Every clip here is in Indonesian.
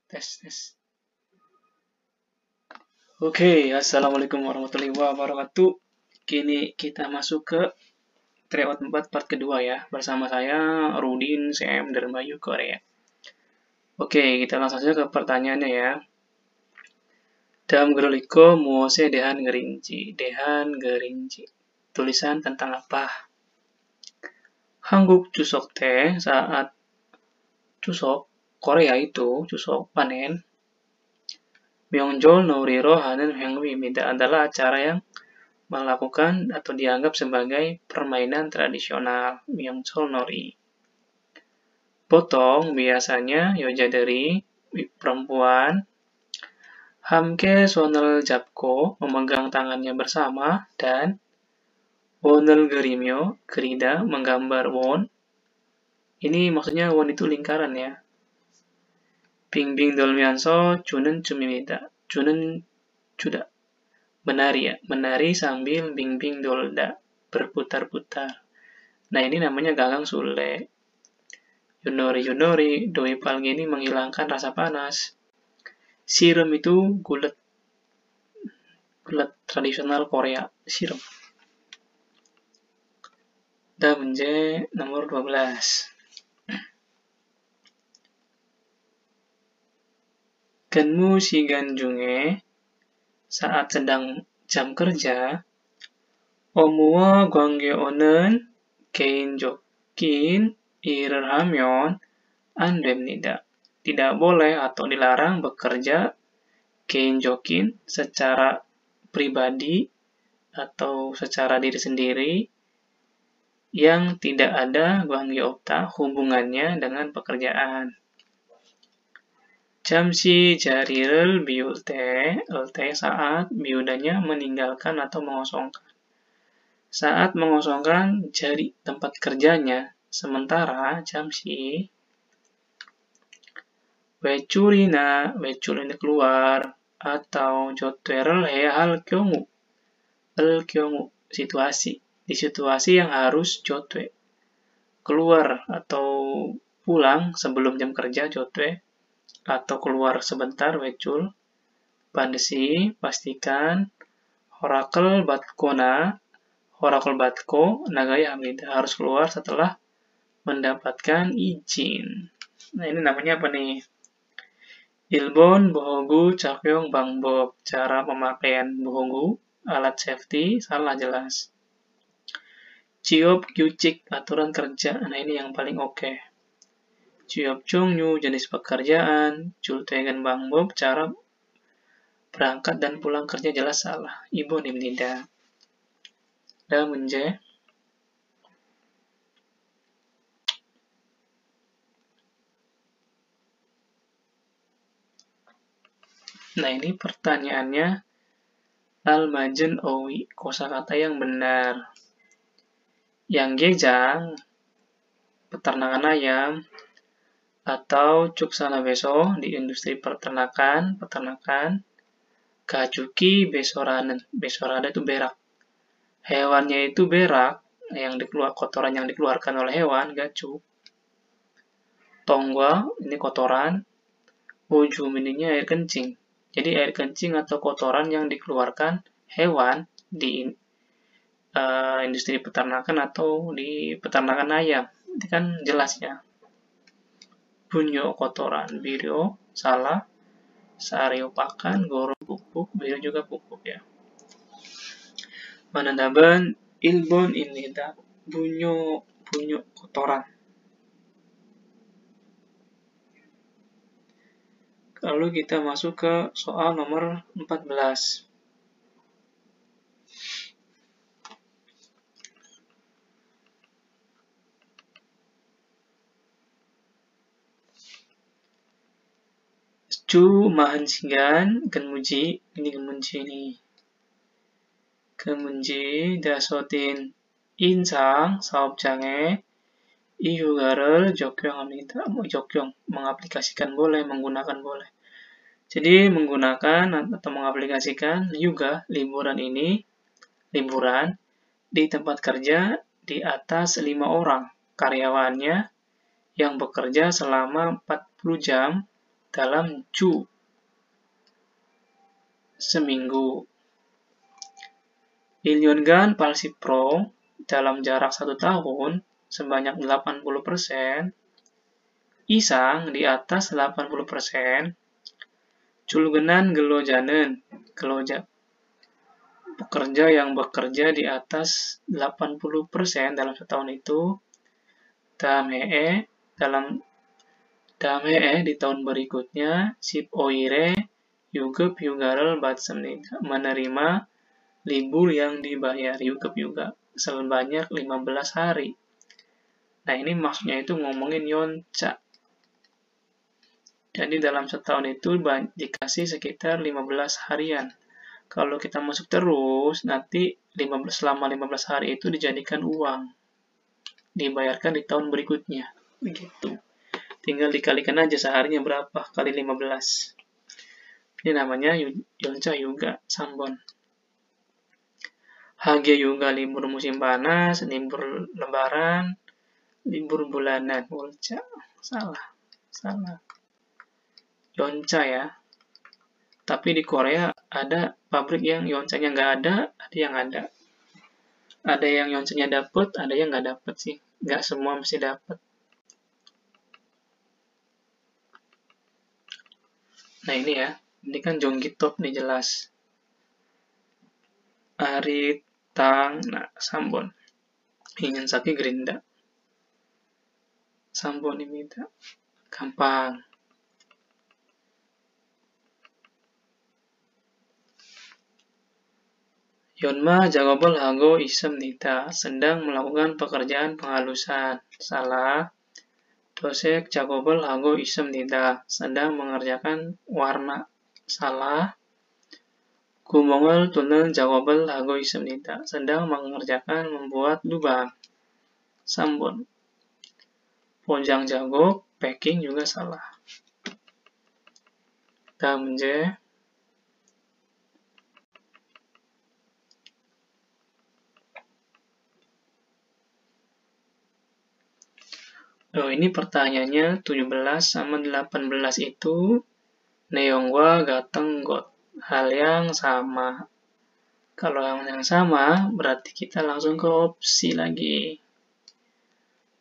Tes. Oke, assalamualaikum warahmatullahi wabarakatuh. Kini kita masuk ke tryout 4 part kedua ya. Bersama saya, Rudin, CM, dan Bayu Korea. Oke, kita langsung saja ke pertanyaannya ya. Dalam geroliko muose dehan gerinci. Tulisan tentang apa? Hangguk cusok teh saat cusok Korea itu cusok panen. Myeongjol Nouriro Hanen Hengwi Mida adalah acara yang melakukan atau dianggap sebagai permainan tradisional Myeongjol Nori. Potong biasanya yojaderi perempuan hamke sonel japko memegang tangannya bersama dan wonel gerimyo gerida menggambar won. Ini maksudnya won itu lingkaran ya. 빙빙 돌면서 주는 춤입니다. 주는 주다. Menari ya, menari sambil 빙빙 돌다, berputar-putar. Nah ini namanya gagang sule. Yunori, doi palgini menghilangkan rasa panas. Sirum itu gulet tradisional Korea, sirum. Dan 문제 nomor 12. 근무 시간 중에 saat sedang jam kerja, 업무와 관계없는 개인적인 일을 하면 안 됩니다. Tidak boleh atau dilarang bekerja 개인적인 secara pribadi atau secara diri sendiri yang tidak ada 관계없다 hubungannya dengan pekerjaan. 잠시 자리를 비울 때 saat biudanya meninggalkan atau mengosongkan. Saat mengosongkan jari tempat kerjanya, sementara 잠시 외출이나 외출 ini keluar atau 조퇴를 해야 할 경우 situasi di situasi yang harus 조퇴 keluar atau pulang sebelum jam kerja 조퇴 atau keluar sebentar 외출 반드시 pastikan horakel batko nagaya 합니다. Harus keluar setelah mendapatkan izin. Nah ini namanya apa nih? Ilbon bohogu cakyong bangbob. Cara pemakaian bohogu alat safety salah jelas. Ciop gyucik aturan kerja. Nah ini yang paling oke. Ciop chungyu jenis pekerjaan. Jultegen bangbob cara berangkat dan pulang kerja jelas salah. Ibu nimnida. Dalam 문제. Nah ini pertanyaannya al-majun owi, kosakata yang benar. Yang gejang, peternakan ayam, atau cuksana beso di industri peternakan, gajuki besoranen, besorada itu berak. Hewannya itu berak, kotoran yang dikeluarkan oleh hewan, gacuk. Tongwa, ini kotoran, ujum ininya air kencing. Jadi air kencing atau kotoran yang dikeluarkan hewan di industri peternakan atau di peternakan ayam. Itu kan jelas ya. Bunyo kotoran, birio salah, sario pakan, goro pupuk, birio juga pupuk ya. Manandaban ilbon ini bunyo kotoran. Lalu kita masuk ke soal nomor 14. 주 마흔시간 근무지 ini 근무지 nih. 근무지 다섯인 인상 사업장에 이 휴가를 적용합니다. mengaplikasikan boleh, menggunakan boleh. Jadi menggunakan atau mengaplikasikan juga liburan di tempat kerja di atas 5 orang karyawannya yang bekerja selama 40 jam dalam Ju seminggu. Ilyongan Palsipro dalam jarak 1 tahun sebanyak 80%, Isang di atas 80%, Julgenan Gelojanen, pekerja yang bekerja di atas 80% dalam setahun itu, Damhee di tahun berikutnya, Sip Oire, Yugup Yugarel Batsemni, menerima libur yang dibayar Yugup juga sebanyak 15 hari. Nah, ini maksudnya itu ngomongin Yonca. Jadi dalam setahun itu dikasih sekitar 15 harian. Kalau kita masuk terus, nanti selama 15 hari itu dijadikan uang. Dibayarkan di tahun berikutnya. Begitu. Tinggal dikalikan aja seharinya berapa kali 15. Ini namanya Yonca Yuga Sambon. Hage Yuga libur musim panas, libur lebaran, libur bulanan. Yonca. Salah. Yonca ya. Tapi di Korea ada pabrik yang yoncanya nggak ada yang ada. Ada yang yoncanya dapet, ada yang nggak dapet sih. Nggak semua mesti dapet. Nah ini ya, ini kan Jonggitop nih jelas. Ari, Tang, nah Sambon. Ingin Saki Gerinda. Sambon ini gampang. Yonma Jagobel Hago Isem Nita sedang melakukan pekerjaan penghalusan. Salah. Dosek Jagobel Hago Isem Nita sedang mengerjakan warna. Salah. Gumongel Tunnel Jagobel Hago Isem Nita sedang mengerjakan membuat lubang. Sambon. Pojang Jagok, packing juga salah. Damje. Oh, ini pertanyaannya 17 sama 18 itu Neongwa Gateng Got. Hal yang sama. Kalau yang sama, berarti kita langsung ke opsi lagi.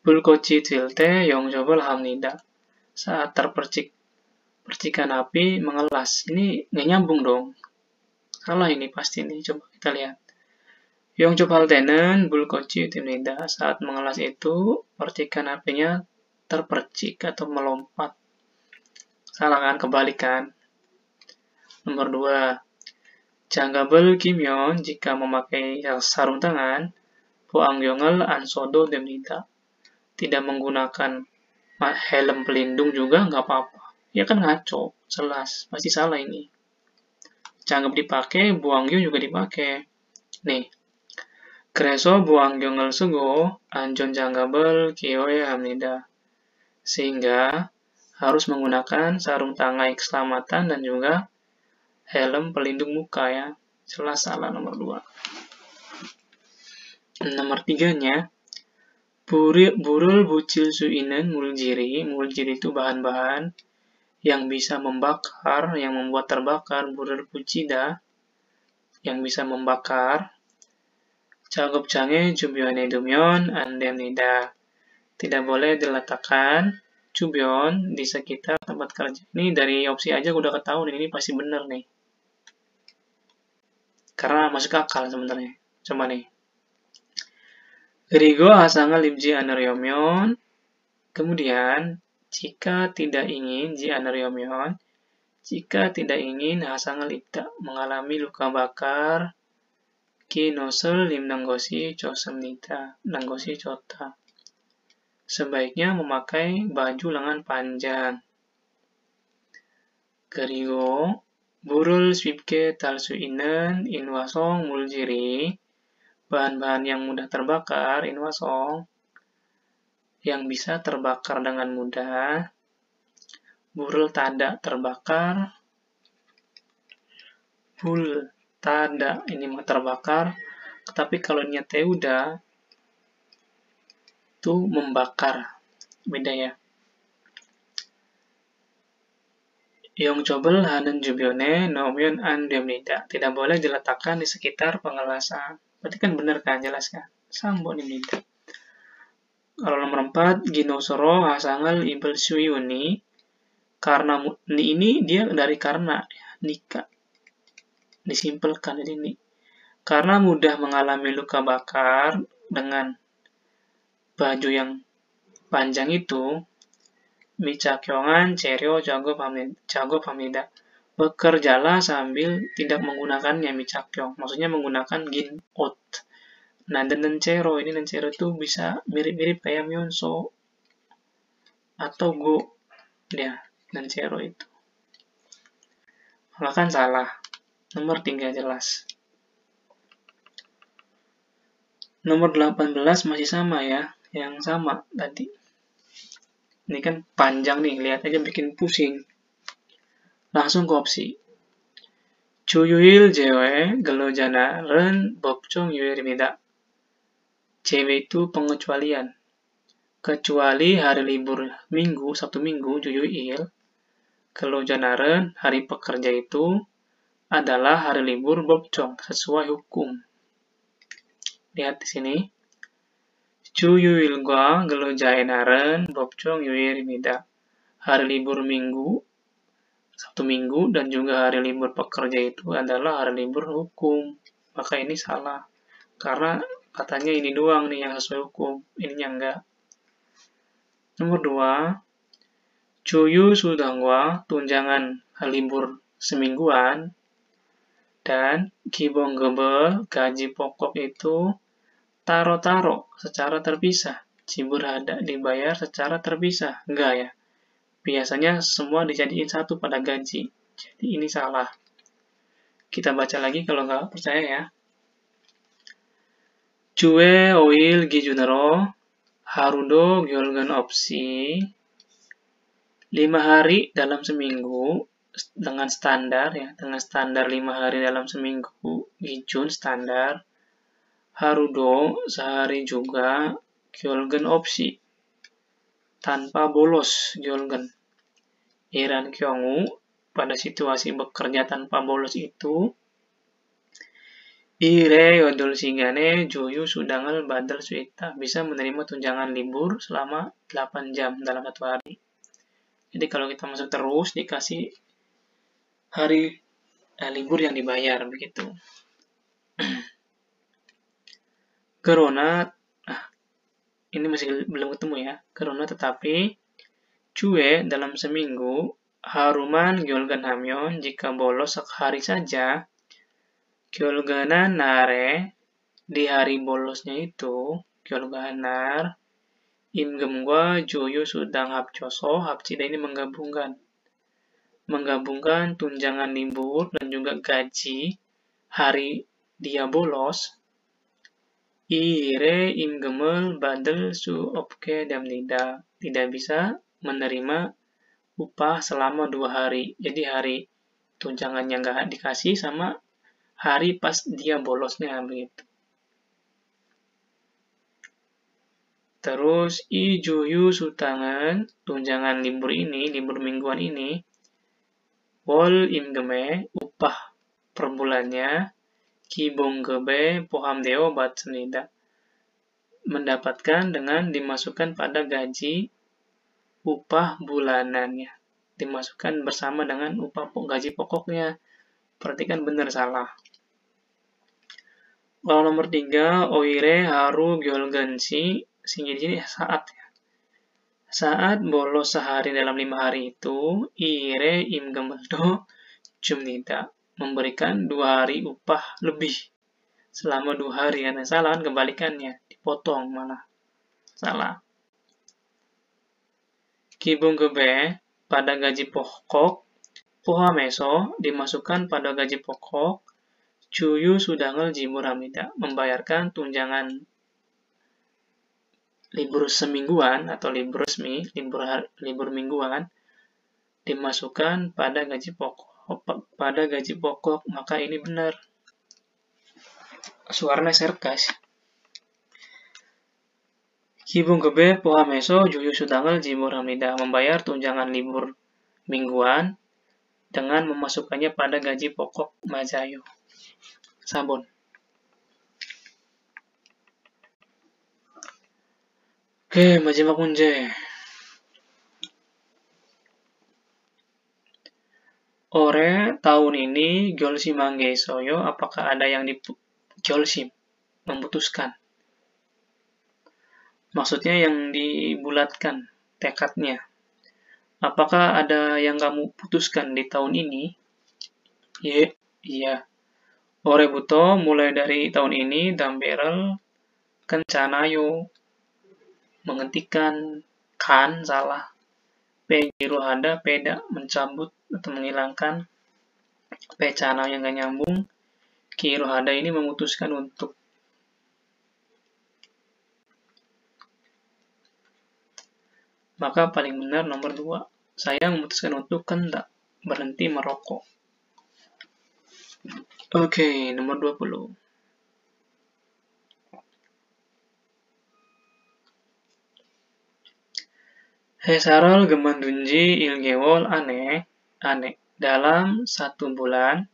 Bulkoci Tilte Yongjobel Hamnida. Saat percikan api mengelas. Ini nggak nyambung dong. Salah ini pasti nih. Coba kita lihat. Yongjobal Tenen Bulkoci Timnida. Saat mengelas itu, percikan apinya terpercik atau melompat. Salah kan? Kebalikan. Nomor 2. Janggabel Kimyon jika memakai sarung tangan, Poangyongel Ansodo Demnida. Tidak menggunakan helm pelindung juga nggak apa-apa. Ya kan ngaco, jelas. Pasti salah ini. Janggap dipakai, Buangyo juga dipakai. Nih. Kreso Buangyongel Sugo, Anjon Janggabel Kiyoe Hamnida. Sehingga harus menggunakan sarung tangan keselamatan dan juga helm pelindung muka ya. Jelas salah nomor 2. Nomor 3-nya, burul bucil suinen muljiri. Muljiri itu bahan-bahan yang bisa membakar, yang membuat terbakar. Burul bucida yang bisa membakar. Cakup cange jubyeone dumyeon andemnida. Tidak boleh diletakkan cubyon di sekitar tempat kerja. Ini dari opsi aja udah ketahuan ini pasti bener nih. Karena masuk akal sebenarnya. Coba nih. Gerigo asanga libji aneryomyon. Kemudian, jika tidak ingin ji aneryomyon, jika tidak ingin asanga libda mengalami luka bakar, ki nosel lim nanggosi chosem nita, nanggosi chota. Sebaiknya memakai baju lengan panjang. Gerigo, burul swipke talsu inen inwasong muljiri. Bahan-bahan yang mudah terbakar, inwasong, yang bisa terbakar dengan mudah. Burul tada terbakar. Bul tada ini mau terbakar. Tapi kalau ini teuda, itu membakar. Beda ya. Yongchobel hanen jubyone nomyon andemnida. Tidak boleh diletakkan di sekitar pengelasan. Berarti kan benar kan, jelas kan? Sambo nimnida. Kalau nomor 4, ginosoro hasangal ibel suyuni. Karena ini dia dari karena nika. Disimpelkan jadi ini. Karena mudah mengalami luka bakar dengan baju yang panjang itu, micakyongan ceryo jago pamida. Bekerjalah sambil tidak menggunakannya micakyong. Maksudnya menggunakan ginot. Nah, dan nencero, ini nencero itu bisa mirip-mirip kayak myonso. Atau go. Ya, nencero itu. Maka kan salah. Nomor 3 jelas. Nomor 18 masih sama ya. Yang sama tadi. Ini kan panjang nih, lihat aja bikin pusing. Langsung ke opsi. Chuyuil jewe gelo janaren bobchong yuirmida. Jewe itu pengecualian. Kecuali hari libur minggu, Sabtu Minggu, juyuil. Gelo janaren, hari pekerja itu adalah hari libur bobchong, sesuai hukum. Lihat di sini. Chuyuil과 근로자의 날은 법정 요일입니다. Hari libur minggu, Sabtu Minggu, dan juga hari libur pekerja itu adalah hari libur hukum. Maka ini salah. Karena katanya ini doang nih yang sesuai hukum. Ininya enggak. Nomor 2. Cuyu sudangwa tunjangan libur semingguan. Dan kibong gebel gaji pokok itu taro-taro secara terpisah. Cibur hada dibayar secara terpisah. Enggak ya. Biasanya semua dijadiin satu pada gaji. Jadi ini salah. Kita baca lagi kalau nggak percaya ya. Cue oil gijunero harudo gyolgan opsi 5 hari dalam seminggu dengan standar ya, dengan standar 5 hari dalam seminggu gijun standar. Harudo sehari juga gyolgan opsi tanpa bolos gyolgan. Iran kyongu pada situasi bekerja tanpa bolos itu ire yodol singane joyu sudangal badal suita bisa menerima tunjangan libur selama 8 jam dalam 1 hari. Jadi kalau kita masuk terus dikasih hari libur yang dibayar begitu. Corona, ini masih belum ketemu ya. Corona tetapi cue dalam seminggu haruman gyolgan hamyon jika bolos sehari saja. Gyolganan nare di hari bolosnya itu gyolganar imgemgwa joyo sudang hapcoso hapcida ini menggabungkan tunjangan libur dan juga gaji hari dia bolos. Ire imgemel badel su opke damnida tidak bisa menerima upah selama 2 hari. Jadi hari tunjangannya nggak dikasih sama hari pas dia bolosnya begitu. Terus ijuyu sutangan tunjangan libur ini, libur mingguan ini, wol imgeme upah per bulannya, kibonggebe pohamdeo batsenida mendapatkan dengan dimasukkan pada gaji upah bulanannya, dimasukkan bersama dengan upah gaji pokoknya. Perhatikan benar salah. Kalau nomor 3, oire haru gyolgansi sehingga di sini saat ya. Saat bolos sehari dalam 5 hari itu, ire imgemeldo jumnida memberikan 2 hari upah lebih selama 2 hari. Karena salah kan kebalikannya, dipotong malah. Salah. Kibung gebe pada gaji pokok, pohameso dimasukkan pada gaji pokok, cuyu sudangal jimuramida membayarkan tunjangan libur semingguan atau libur resmi, libur mingguan dimasukkan pada gaji pokok, maka ini benar. Suaranya serkas. Kibung gebe pohameso juyu sudangal jimuramida membayar tunjangan libur mingguan dengan memasukkannya pada gaji pokok Mbak Zayu. Sabun. Oke, majimak munje. Ore tahun ini gyolsim mangge soyo, apakah ada yang gyolsim memutuskan? Maksudnya yang dibulatkan tekadnya. Apakah ada yang kamu putuskan di tahun ini? Iya. Ore buto mulai dari tahun ini damberel kencanayo menghentikan kan salah. Giru hada peda mencabut atau menghilangkan. Cana yang gak nyambung. Giru hada ini memutuskan untuk. Maka paling benar nomor 2. Saya memutuskan untuk hendak berhenti merokok. Oke, nomor 20. Hesarol gemandunji ilgewol aneh dalam 1 bulan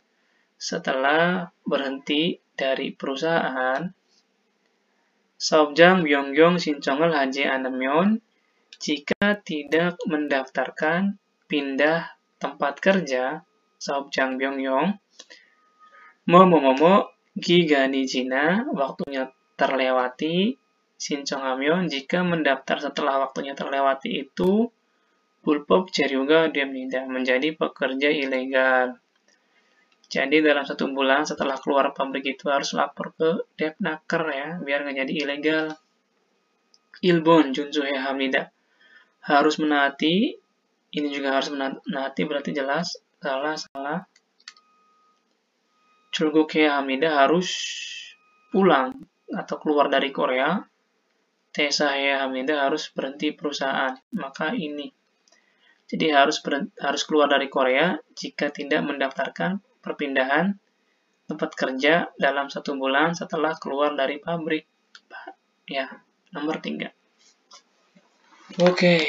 setelah berhenti dari perusahaan. Saobjang byongyong sinchongel haji anemyon jika tidak mendaftarkan pindah tempat kerja. Saobjang byongyong momo gigani jina waktunya terlewati. Sinchongamyon jika mendaftar setelah waktunya terlewati itu bulpok jeriuga demnida menjadi pekerja ilegal. Jadi dalam 1 bulan setelah keluar pabrik itu harus lapor ke Depnaker ya, biar nggak jadi ilegal. Ilbon junsuhe hamnida harus menaati, ini juga harus menaati berarti jelas salah. Julguke hamnida harus pulang atau keluar dari Korea. Tesa Hamida harus berhenti perusahaan. Maka ini. Jadi harus keluar dari Korea jika tidak mendaftarkan perpindahan tempat kerja dalam 1 bulan setelah keluar dari pabrik. Ya, nomor 3. Oke.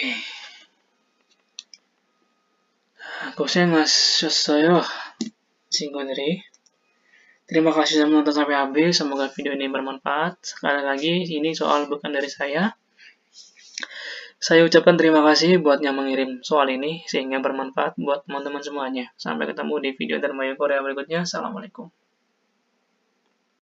고생하셨어요, 친구들이. Terima kasih sudah menonton sampai habis. Semoga video ini bermanfaat. Sekali lagi, ini soal bukan dari saya. Saya ucapkan terima kasih buat yang mengirim soal ini, sehingga bermanfaat buat teman-teman semuanya. Sampai ketemu di video Dharma Korea berikutnya. Assalamualaikum.